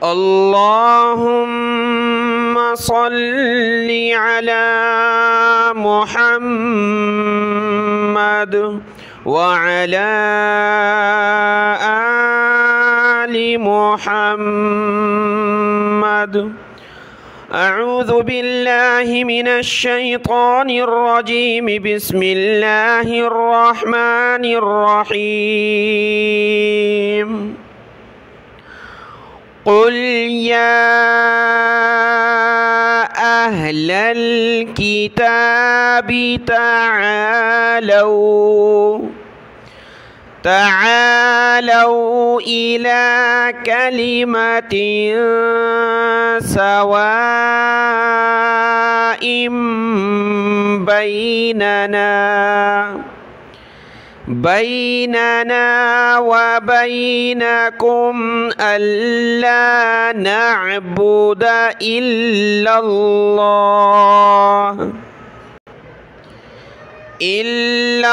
اللهم صل على محمد وعلى آل محمد. أعوذ بالله من الشيطان الرجيم. بسم الله الرحمن الرحيم. قل يا أهل الكتاب تعالوا إلى كلمة سواء بيننا وبينكم ألا نعبد إلا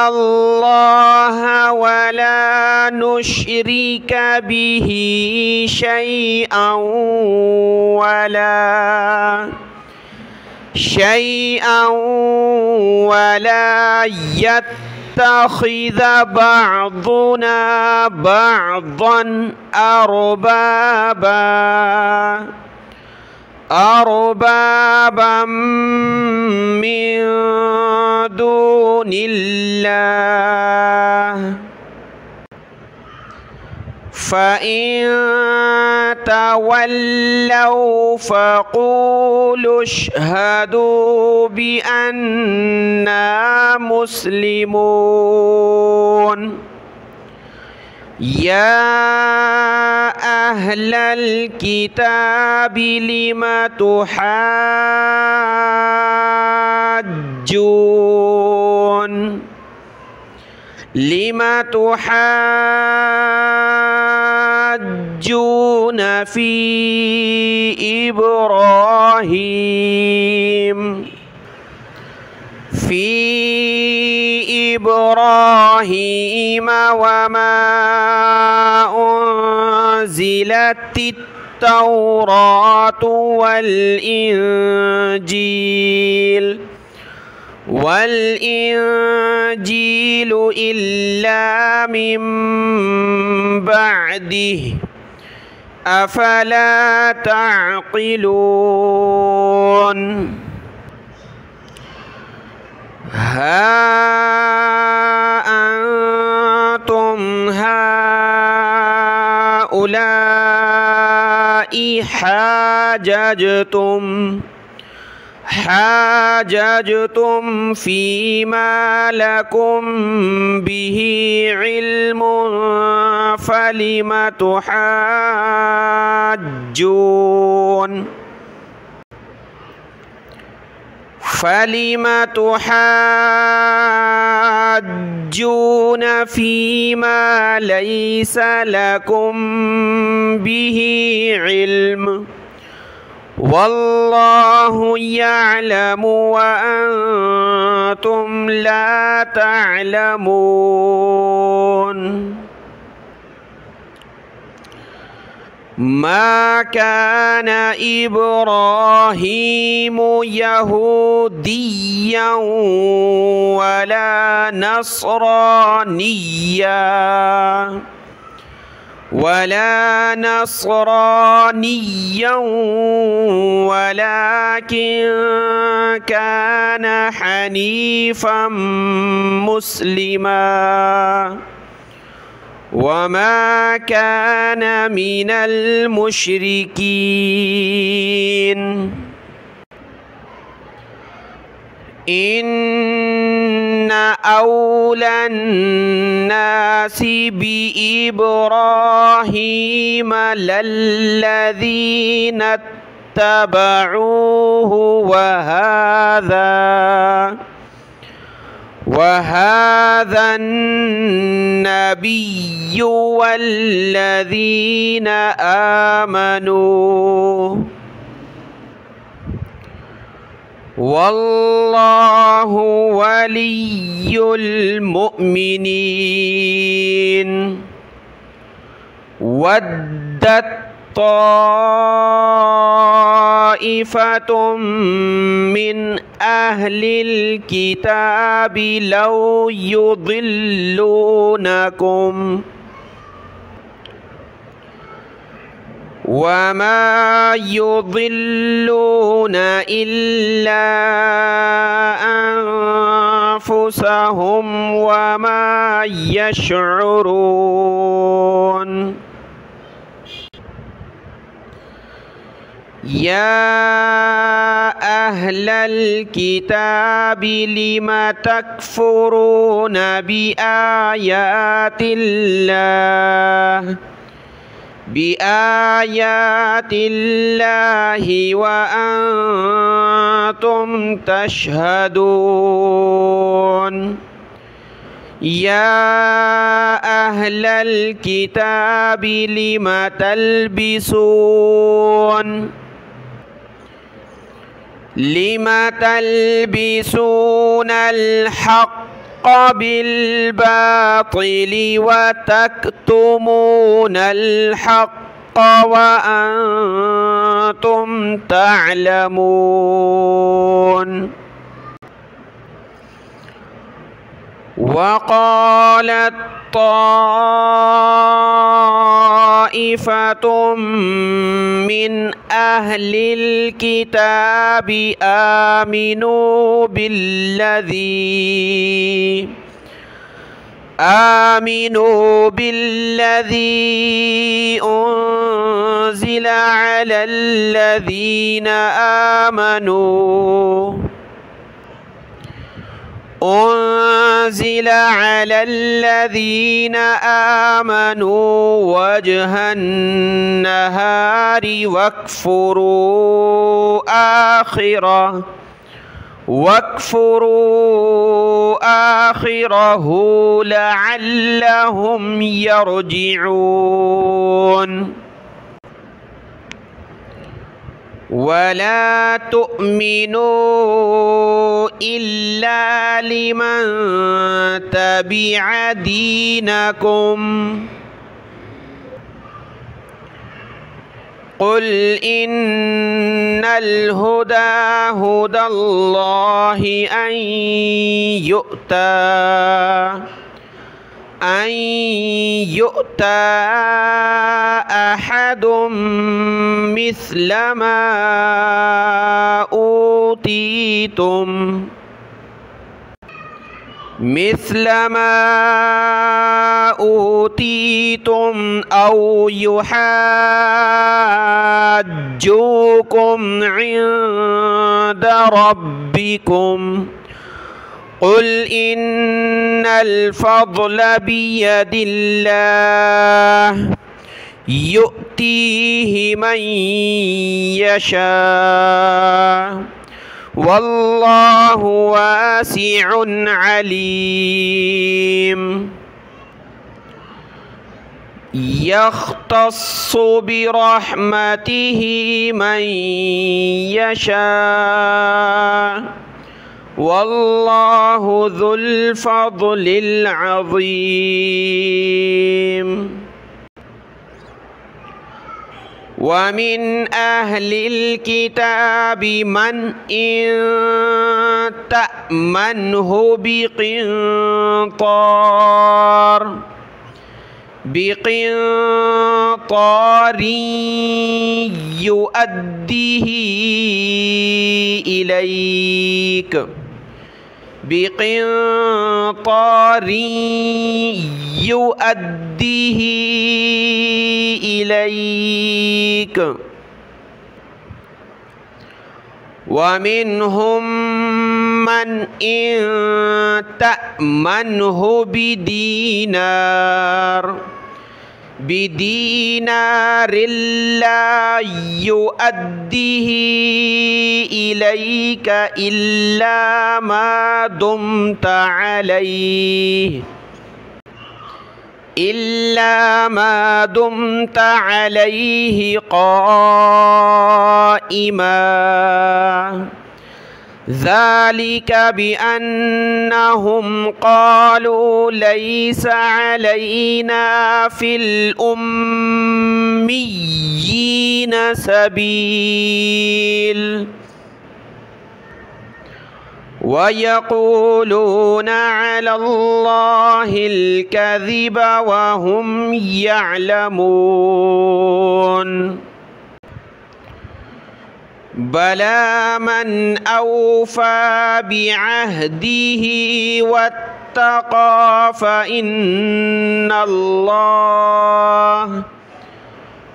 الله ولا نشرك به شيئا ولا يتخذ بعضنا بعضا أربابا من دون الله. فإن تولوا فقولوا اشهدوا بأننا مسلمون. يا أهل الكتاب لم تحاجون في إبراهيم وما أنزلت التوراة والإنجيل إلا من بعده أفلا تعقلون. ها أنتم هؤلاء حاججتم فيما لكم به علم فلم تحاجون فيما ليس لكم به علم والله يعلم وأنتم لا تعلمون. ما كان إبراهيم يهوديا ولا نصرانيا ولكن كان حنيفا مسلما وما كان من المشركين. إن أولى الناس بإبراهيم للذين اتبعوه وهذا النبي والذين آمنوا والله ولي المؤمنين. ودت طائفة من أهل الكتاب لو يضلونكم وما يضلون إلا أنفسهم وما يشعرون. يا أهل الكتاب لم تكفرون بآيات الله وأنتم تشهدون. يا أهل الكتاب لم تلبسون الحق بالباطل وتكتمون الحق وأنتم تعلمون. وقالت طائفة من أهل الكتاب آمنوا بالذي أنزل على الذين آمنوا وجه النهار واكفروا آخره لعلهم يرجعون. ولا تؤمنوا إلا لمن تبع دينكم قل إن الهدى هدى الله أن يؤتى أحد مثل ما أوتيتم أو يحاجوكم عند ربكم قل إن الفضل بيد الله يؤتيه من يشاء والله واسع عليم. يختص برحمته من يشاء والله ذو الفضل العظيم. ومن أهل الكتاب من إن تأمنه بقنطار يؤديه إليك ومنهم من إن تأمنه بدينار لا يؤديه إليك إلا ما دمت عليه قائما ذلك بأنهم قالوا ليس علينا في الأميين سبيل ويقولون على الله الكذب وهم يعلمون بلى من أوفى بعهده واتقى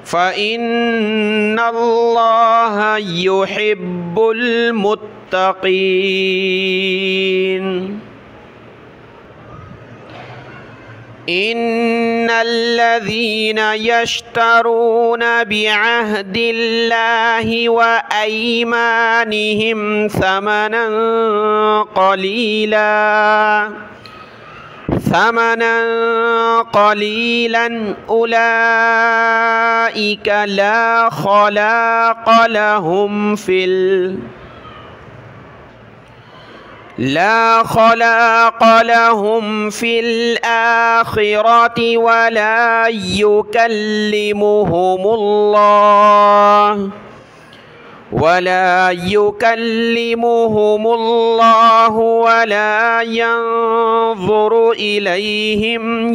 فإن الله يحب المتقين إن الذين يشترون بعهد الله وأيمانهم ثمنا قليلا أولئك لا خلاق لهم في الآخرة ولا يكلمهم الله ولا ينظر إليهم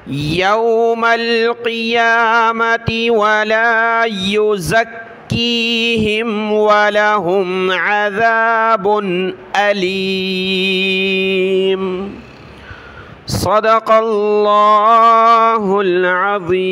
يوم القيامة ولا يزكيهم ولهم عذاب أليم. صدق الله العظيم.